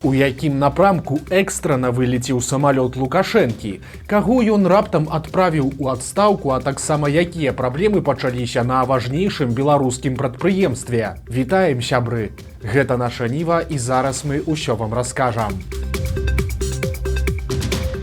У якім напрамку экстрана вылеціў самалёт Лукашэнкі, каго ён раптам адправіў у адстаўку, а таксама якія праблемы пачаліся на важнейшым беларускім прадпрыемстве. Вітаем, сябры! Гэта наша Ніва, і зараз мы ўсё вам раскажам.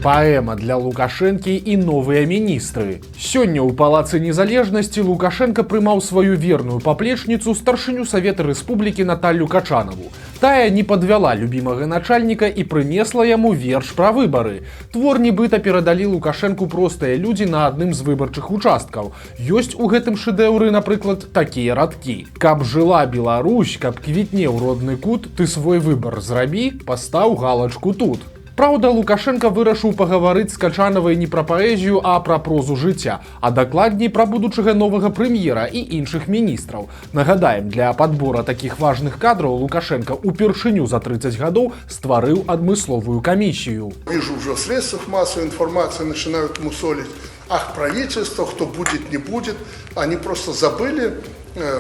Паэма для Лукашэнкі і новыя міністры. Сёння ў Палацы Незалежнасці Лукашенко прымаў сваю верную паплечніцу старшыню Савета Рэспублікі Наталлю Качанаву. Тая не падвяла любімага начальніка і прынесла яму верш пра выбары. Твор нібыта перадалі Лукашэнку простыя людзі на адным з выбарчых участкаў. Ёсць у гэтым шэдэўры, напрыклад, такія радкі. Каб жыла Беларусь, каб квітнеў родны кут, ты свой выбар зрабі, пастаў галачку тут. Праўда, Лукашенко вырашыў пагаварыць з Качанавай не пра паэзію, а пра прозу жыцця, а дакладней пра будучага новага прэм'ера і іншых міністраў. Нагадаем, для падбора такіх важных кадраў Лукашенко упершыню за 30 гадоў стварыў адмысловую камісію. Вижу уже в средствах массовой информации начинают мусолить. Ах, правительство, кто будет, не будет. Они просто забыли,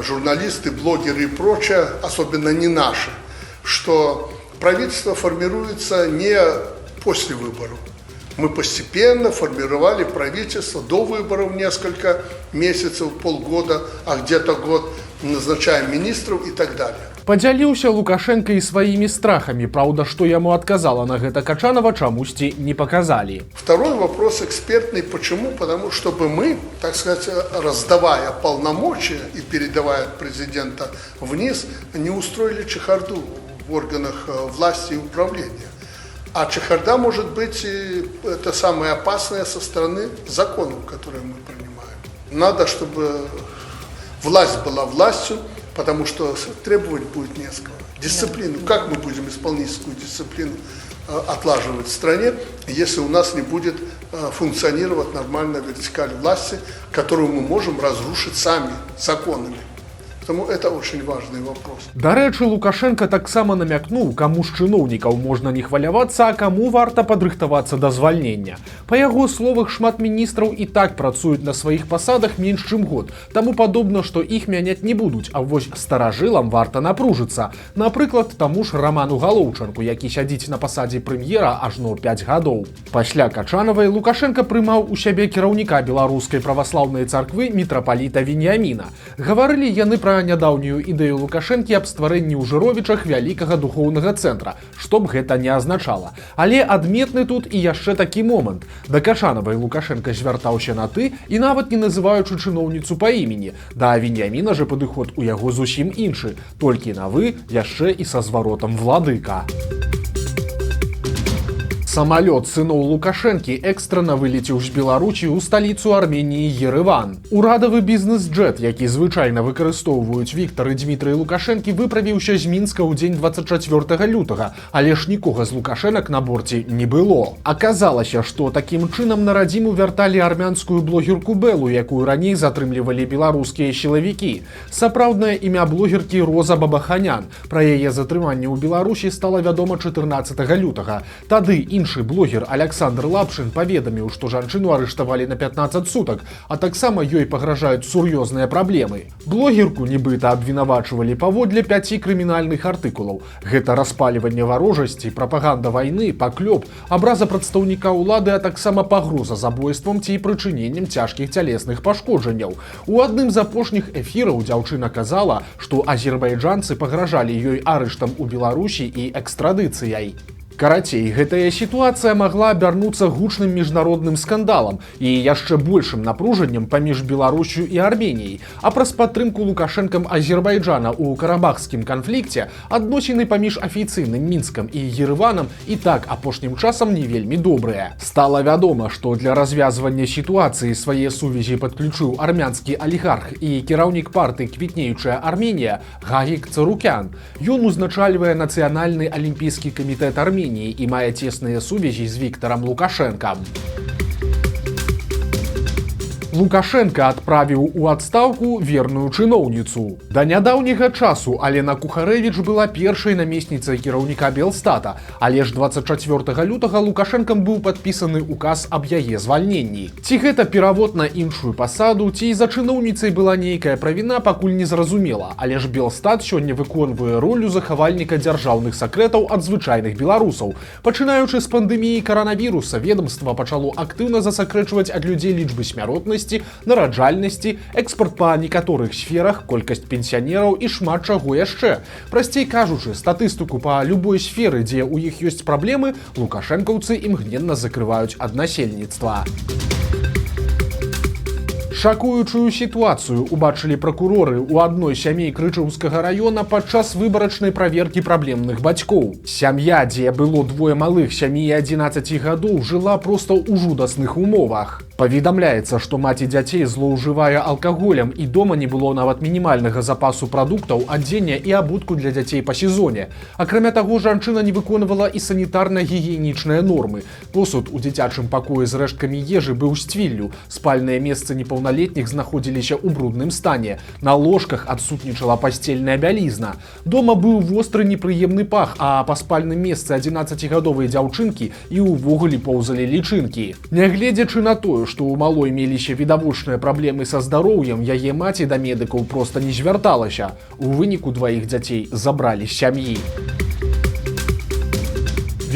журналисты, блогеры и прочее, особенно не наши, что правительство формируется не после выборов. Мы постепенно формировали правительство до выборов несколько месяцев, полгода, а где-то год, назначаем министров и так далее. Падзяліўся Лукашенко і сваімі страхамі, праўда, што яму адказала на гэта Качанава, чамусьці не показалі. Второй вопрос экспертный. Почему? Потому что мы, так сказать, раздавая полномочия и передавая от президента вниз, не устроили чехарду в органах власти и управления. А чехарда может быть это самое опасное со стороны законов, которые мы принимаем. Надо, чтобы власть была властью, потому что требовать будет не с кого. Дисциплину. Как мы будем исполнительскую дисциплину отлаживать в стране, если у нас не будет функционировать нормальная вертикаль власти, которую мы можем разрушить сами законами. Тому это очень важный вопрос. Дарэчы, Лукашенко таксама намякнуў, каму з чыноўнікаў можна не хвалявацца, а каму варта падрыхтавацца да звальнення. Па яго словах, шмат міністраў і так працуюць на сваіх пасадах менш чым год, таму падобна, што іх мяняць не будуць, а вось старажылам варта напружыцца. Напрыклад, таму ж Раману Галоўчанку, які сядзіць на пасадзе прэм'ера ажно 5 гадоў. Пасля Качанавай Лукашенко прымаў у сябе кіраўніка беларускай праваслаўнай царквы мітрапаліта Веніяміна. Гаварылі яны пра нядаўнюю ідэю Лукашэнкі аб стварэнні ў Жыровічах вялікага духоўнага цэнтра, што б гэта не азначала. Але адметны тут і яшчэ такі момант. Да Качанавай Лукашенко звяртаўся на «ты» і нават не называючы чыноўніцу па імені. Да Веніяміна жа падыход у яго зусім іншы, толькі на «вы», яшчэ і са зваротам «владыка». Самалёт сыноў Лукашэнкі экстрана вылеціў з Беларусі ў сталіцу Арменіі Ерэван. Урадавы бізнес-джэт, які звычайна выкарыстоўваюць Віктар і Дмітрый Лукашэнкі, выправіўся з Мінска ў дзень 24 лютага, але ж нікога з Лукашэнак на борце не было. Аказалася, што такім чынам на радзіму вярталі армянскую блогерку Белу, якую раней затрымлівалі беларускія сілавікі. Сапраўднае імя блогеркі Роза Бабаханян. Пра яе затрыманне ў Беларусі стала вядома 14 лютага. Тады іншы блогер Александр Лапшин паведаміў, што жанчыну арыштавалі на 15 сутак, а таксама ёй пагражаюць сур'ёзныя праблемы. Блогерку нібыта абвінавачвалі паводле 5 крымінальных артыкулаў. Гэта распаліванне варожасці, прапаганда вайны, паклёп, абраза прадстаўніка ўлады, а таксама пагроза забойствам ці прычыненнем цяжкіх цялесных пашкоджанняў. У адным з апошніх эфіраў дзяўчына казала, што азербайджанцы пагражалі ёй арыштам у Беларусі і экстрадыцыяй. Карацей, гэтая сітуацыя магла абярнуцца гучным міжнародным скандалам і яшчэ большым напружаннем паміж Беларусю і Арменіяй. А праз падтрымку Лукашэнкам Азербайджана ў карабахскім канфлікце адносіны паміж афіцыйным Мінскам і Ерэванам і так апошнім часам не вельмі добрыя. Стала вядома, што для развязвання сітуацыі свае сувязі падключыў армянскі алігарх і кіраўнік партыі «Квітнеючая Арменія» Гагік Царукян. Ён узначальвае Нацыянальны алімпійскі камітэт Арменіі і мае цесныя сувязі з Віктарам Лукашэнкам. Лукашенко адправіў у адстаўку верную чыноўніцу. Да нядаўняга часу Алена Кухарэвіч была першай намесніцай кіраўніка Белстата, але ж 24 лютага Лукашэнкам быў падпісаны указ аб яе звальненні. Ці гэта перавод на іншую пасаду, ці за чыноўніцай была нейкая правіна, пакуль не зразумела, але ж Белстат сёння выконвае ролю захавальніка дзяржаўных сакрэтаў ад звычайных беларусаў. Пачынаючы з пандэміі каранавіруса, ведомства пачало актыўна засакрэчваць ад людзей лічбы смяротнасці, нараджальнасці, экспарт па некаторых сферах, колькасць пенсіянераў і шмат чаго яшчэ. Прасцей кажучы, статыстыку па любой сферы, дзе ў іх ёсць праблемы, лукашэнкаўцы імгненна закрываюць ад насельніцтва. Шакуючую сітуацыю убачылі пракуроры ў адной сям'і Крычаўскага раёна падчас выбарачнай праверкі праблемных бацькоў. Сям'я, дзе было двое малых 7 і 11 гадоў, жыла проста ў жудасных умовах. Паведамляецца, што маці дзяцей злоўжывае алкаголем і дома не было нават мінімальнага запасу прадуктаў, адзення і абутку для дзяцей па сезоне. Акрамя таго, жанчына не выконвала і санітарна-гігіенічныя нормы. Посуд у дзіцячым пакоі з рэшткамі ежы быў з цвіллю. Спальныя месцы непаўналетніх знаходзіліся ў брудным стане. На ложках адсутнічала пасцельная бялізна. Дома быў востры непрыемны пах, а па спальным месцы 11-гадовай дзяўчынкі і ўвогуле поўзалі лічынкі. Нягледзячы на тое, што ў малой меліся відавочныя праблемы са здароўем, яе маці да медыкаў проста не звярталася. У выніку дваіх дзяцей забралі з сям'і.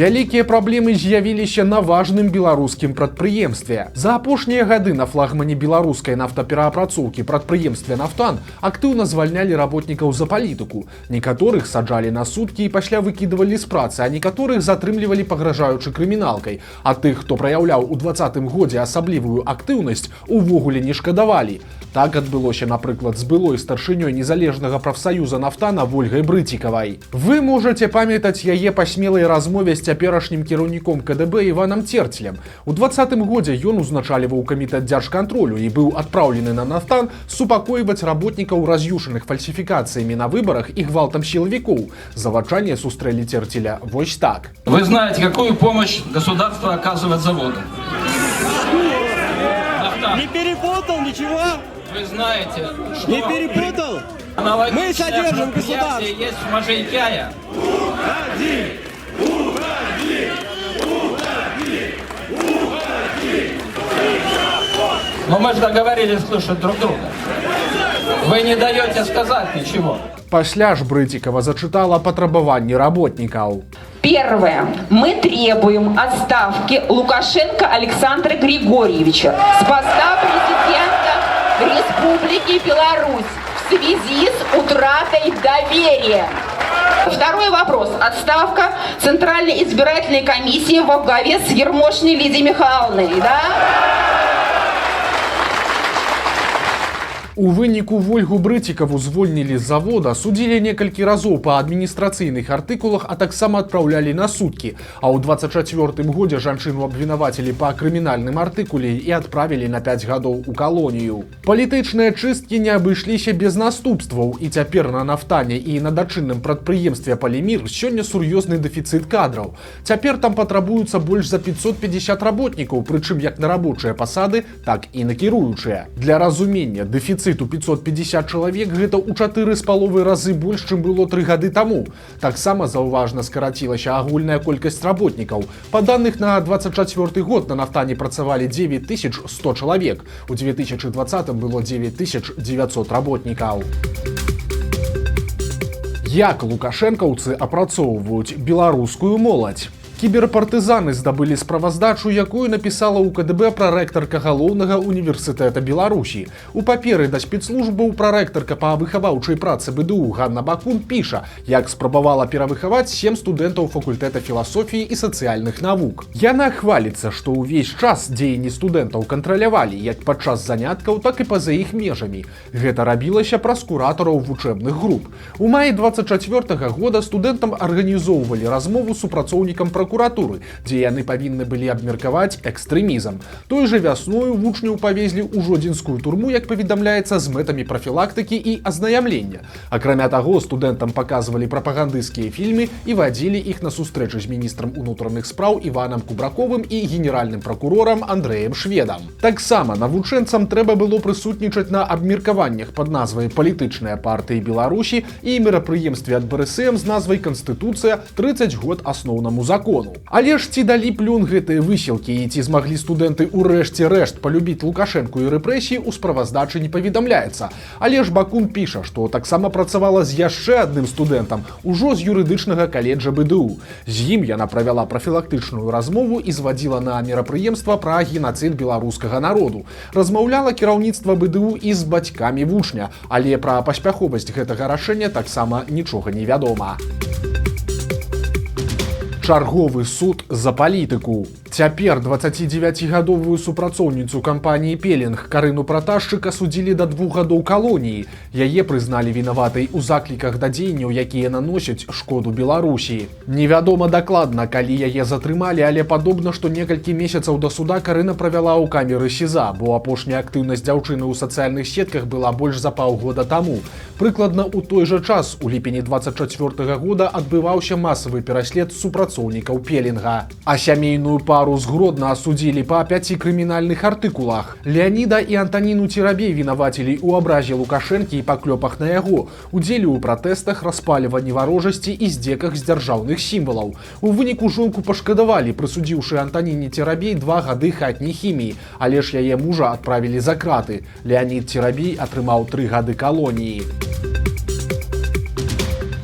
Вялікія праблемы з'явіліся на важным беларускім прадпрыемстве. За апошнія гады на флагмане беларускай нафтапераапрацоўкі прадпрыемстве «Нафтан» актыўна звальнялі работнікаў за палітыку. Некаторых саджалі на суткі і пасля выкідывалі з працы, а некаторых затрымлівалі пагражаючы крыміналкай. А тых, хто праяўляў у 2020 годзе асаблівую актыўнасць, увогуле не шкадавалі. Так адбылося, напрыклад, з былой старшынёй незалежнага прафсаюза «Нафтана» Вольгай Брыцікавай. Вы можаце памятаць яе па смелай размове з цяперашнім кіраўніком КДБ Іванам Церцелем. У 2020 годзе ён узначаліваў камітэт дзяржкантролю і быў адпраўлены на «Нафтан» супакойваць работнікаў, раз'юшаных фальсіфікацыямі на выбарах і гвалтам сілавікоў. Завачанне сустрэлі Церцеля вось так. Вы знаете, какую помощь государство оказывает заводу? Не перепутал ничего? Вы знаете, что Не перепутал? Мы содержим государство. Есть в Можайкяе. Но мы же договорились слушать друг друга. Вы не даете сказать ничего. Пасля ж Брыцікава зачытала патрабаванні работнікаў. Первое. Мы требуем отставки Лукашенко Александра Григорьевича с поста президента Республики Беларусь в связи с утратой доверия. Второй вопрос. Отставка Центральной избирательной комиссии во главе с Ермошиной Лидией Михайловной. Да? У выніку Вольгу Брыцікаву звольнілі з завода, судзілі некалькі разоў па адміністрацыйных артыкулах, а таксама адпраўлялі на суткі. А ў 24 годзе жанчыну абвінавацілі па крымінальным артыкуле і адправілі на 5 гадоў у калонію. Палітычныя чысткі не абышліся без наступстваў, і цяпер на «Нафтане» і на дачынным прадпрыемстве «Палімір» сёння сур'ёзны дэфіцыт кадраў. Цяпер там патрабуюцца больш за 550 работнікаў, прычым як на рабочыя пасады, так і на кіруючыя. Для разумення, дэфіцыт у 550 чалавек гэта ў 4,5 разы больш, чым было 3 гады таму. Таксама заўважна скарацілася агульная колькасць работнікаў. Па даных на 24 год на «Нафтане» працавалі 9100 чалавек. У 2020 было 9900 работнікаў. Як лукашэнкаўцы апрацоўваюць беларускую моладзь? Кіберпартызаны здабылі справаздачу, якую напісала ў КДБ прарэктарка галоўнага універсітэта Беларусі. У паперы да спецслужбаў прарэктарка па выхаваўчай працы БДУ Ганна Бакун піша, як спрабавала перавыхаваць 7 студэнтаў факультэта філасофіі і сацыяльных навук. Яна хваліцца, што ўвесь час дзеянні студэнтаў кантралявалі як падчас заняткаў, так і па-за іх межамі. Гэта рабілася праз куратараў вучэбных груп. У маі 24 года студэнтам арганізоўвалі размову з супрацоўнікам пракуратуры пракуратуры, дзе яны павінны былі абмеркаваць экстрэмізм. Той жа вясною вучняў павезлі ў жодзінскую турму, як паведамляецца, з мэтамі прафілактыкі і азнаямлення. Акрамя таго, студэнтам паказвалі прапагандысцкія фільмы і вадзілі іх на сустрэчы з міністрам унутраных спраў Іванам Кубраковым і генеральным пракурорам Андрэем Шведам. Таксама навучэнцам трэба было прысутнічаць на абмеркаваннях пад назвай «Палітычныя партыі Беларусі» і мерапрыемстве ад БРСМ з назвай «Канстытуцыя 30 год асноўнаму закону». Але ж ці далі плюн гэтыя высілкі і ці змаглі студэнты ўрэшце рэшт палюбіць Лукашэнку і рэпрэсіі, у справаздачы не паведамляецца. Але ж Бакун піша, што таксама працавала з яшчэ адным студэнтам, ужо з юрыдычнага каледжа БДУ. З ім яна правяла прафілактычную размову і звадзіла на мерапрыемства пра генацыд беларускага народу. Размаўляла кіраўніцтва БДУ і з бацькамі вучня, але пра паспяховасць гэтага рашэння таксама нічога не вядома. Чарговы суд за палітыку. Цяпер 29гадовую супрацоўніцу кампаніі «Пелінг» Карыну Праташчык асудзілі да 2 гадоў калоніі. Яе прызналі вінаватай у закліках да дзеянняў, якія наносяць шкоду Беларусі. Невядома дакладна, калі яе затрымалі, але падобна, што некалькі месяцаў да суда Карына правяла ў камеры СІЗА, бо апошняя актыўнасць дзяўчыны ў сацыяльных сетках была больш за паўгода таму. Прыкладна ў той жа час, у ліпені 24 года, адбываўся масавы пераслед супрацоўнікаў «Пелінга». А сямейную пару з Гродна асудзілі па 5 крымінальных артыкулах. Леаніда і Антаніну Церабей вінавацілі ў абразе Лукашэнкі і паклёпах на яго, удзеле ў пратэстах, распаліванні варожасці і здзеках з дзяржаўных сімвалаў. У выніку жонку пашкадавалі, прысудзіўшы Антаніне Церабей 2 гады хатняй хіміі, але ж яе мужа адправілі за краты. Леанід Церабей атрымаў 3 гады калоніі.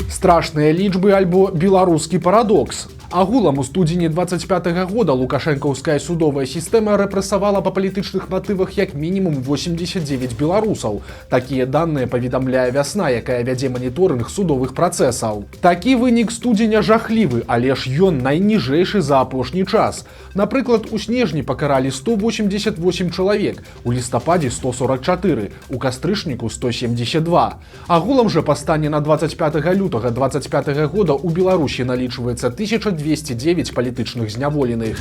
Страшныя лічбы альбо беларускі парадокс. Агулам у студзені 25 года лукашэнкаўская судовая сістэма рэпрэсавала па палітычных матывах як мінімум 89 беларусаў. Такія даныя паведамляе «Вясна», якая вядзе маніторынг судовых працэсаў. Такі вынік студзеня жахлівы, але ж ён найніжэйшы за апошні час. Напрыклад, у снежні пакаралі 188 чалавек, у лістападзе 144, у кастрычніку 172. Агулам жа па стане на 25 лютага 25 года у Беларусі налічваецца 1209 палітычных зняволеных.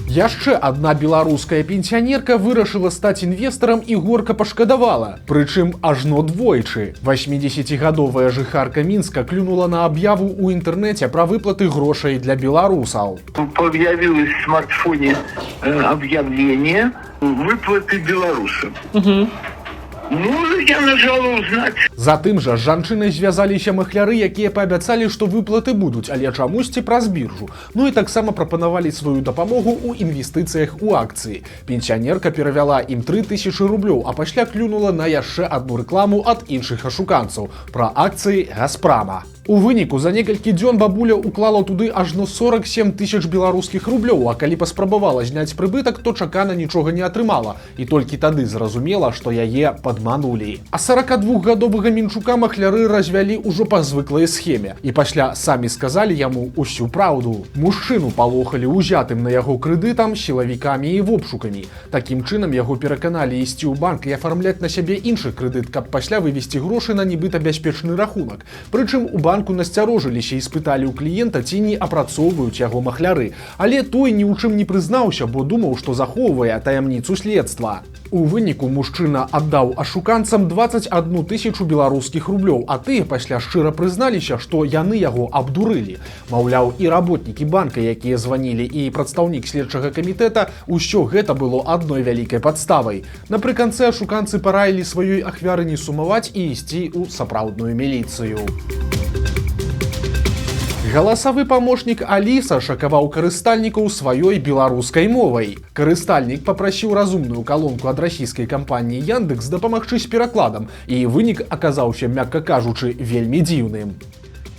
Яшчэ адна беларуская пенсіянерка вырашыла стаць інвестарам і горка пашкадавала. Прычым ажно двойчы. 80гадовая жыхарка Мінска клюнула на аб'яву ў інтэрнэце пра выплаты грошай для беларусаў. Появилось в смартфоне объявление выплаты белорусам. Ну, я нажала узнать. Затым жа з жанчынай звязаліся махляры, якія паабяцалі, што выплаты будуць, але чамусьці праз біржу. Ну і таксама прапанавалі сваю дапамогу ў інвестыцыях у акцыі. Пенсіянерка перавяла ім 3000 рублёў, а пасля клюнула на яшчэ адну рэкламу ад іншых ашуканцаў пра акцыі «Газпрама». У выніку за некалькі дзён бабуля уклала туды ажно 47 000 беларускіх рублёў, а калі паспрабавала зняць прыбытак, то чакана нічога не атрымала, і толькі тады зразумела, што яе падманулі. А 42гадовага мінчука махляры развялі ўжо па звыклай схеме, і пасля самі сказалі яму ўсю праўду. Мужчыну палохалі ўзятым на яго крэдытам, сілавікамі і вопшукамі. Такім чынам яго пераканалі ісці ў банк і афармляць на сябе іншы крэдыт, каб пасля вывесці грошы на нібыта бяспечны рахунак. Прычым у банку насцярожыліся і спыталі ў кліента, ці не апрацоўваюць яго махляры. Але той ні ў чым не прызнаўся, бо думаў, што захоўвае таямніцу следства. У выніку мужчына аддаў ашуканцам 21 000 беларускіх рублёў, а тыя пасля шчыра прызналіся, што яны яго абдурылі. Маўляў, і работнікі банка, якія званілі, і прадстаўнік следчага камітэта, усё гэта было адной вялікай падставай. Напрыканцы ашуканцы параілі сваёй ахвяры не сумаваць і ісці ў сапраўдную міліцыю. Галасавы памочнік Аліса шакаваў карыстальнікаў сваёй беларускай мовай. Карыстальнік папрасіў разумную калонку ад расійскай кампаніі Яндекс дапамагчы з перакладам, і вынік аказаўся, мякка кажучы, вельмі дзіўным.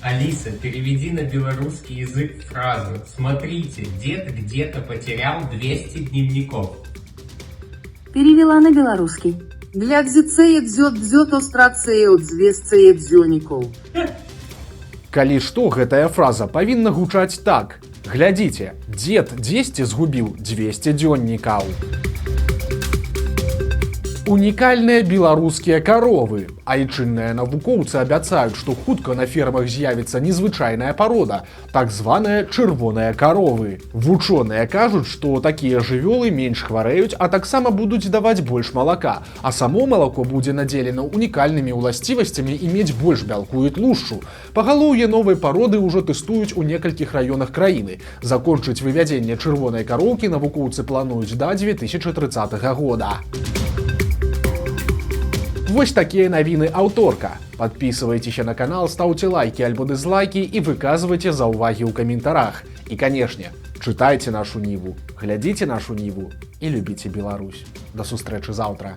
Алиса, переведи на белорусский язык фразу «Смотрите, дед где-то потерял 200 дневников». Перевела на белорусский. Для дзюцея дзёт острацея дзвесцея дзёнікоў. Калі што, гэтая фраза павінна гучаць так. Глядзіце, дзед дзесьці згубіў 200 дзённікаў. Унікальныя беларускія каровы. Айчынныя навукоўцы абяцаюць, што хутка на фермах з'явіцца незвычайная парода, так званая чырвоныя каровы. Вучоныя кажуць, што такія жывёлы менш хварэюць, а таксама будуць даваць больш малака, а само малако будзе надзелена унікальнымі ўласцівасцямі і мець больш бялку і тлушчу. Пагалоўе новай пароды ўжо тэстуюць у некалькіх раёнах краіны. Закончыць вывядзенне чырвонай кароўкі навукоўцы плануюць да 2030 года. Вось такія навіны аўторка. Подписывайтесь на канал, ставьте лайки альбо дизлайки и выказывайте заўвагі ў каментарах. И, конечно, читайте нашу Ниву, глядите нашу Ниву и любите Беларусь. До сустрэчы заўтра.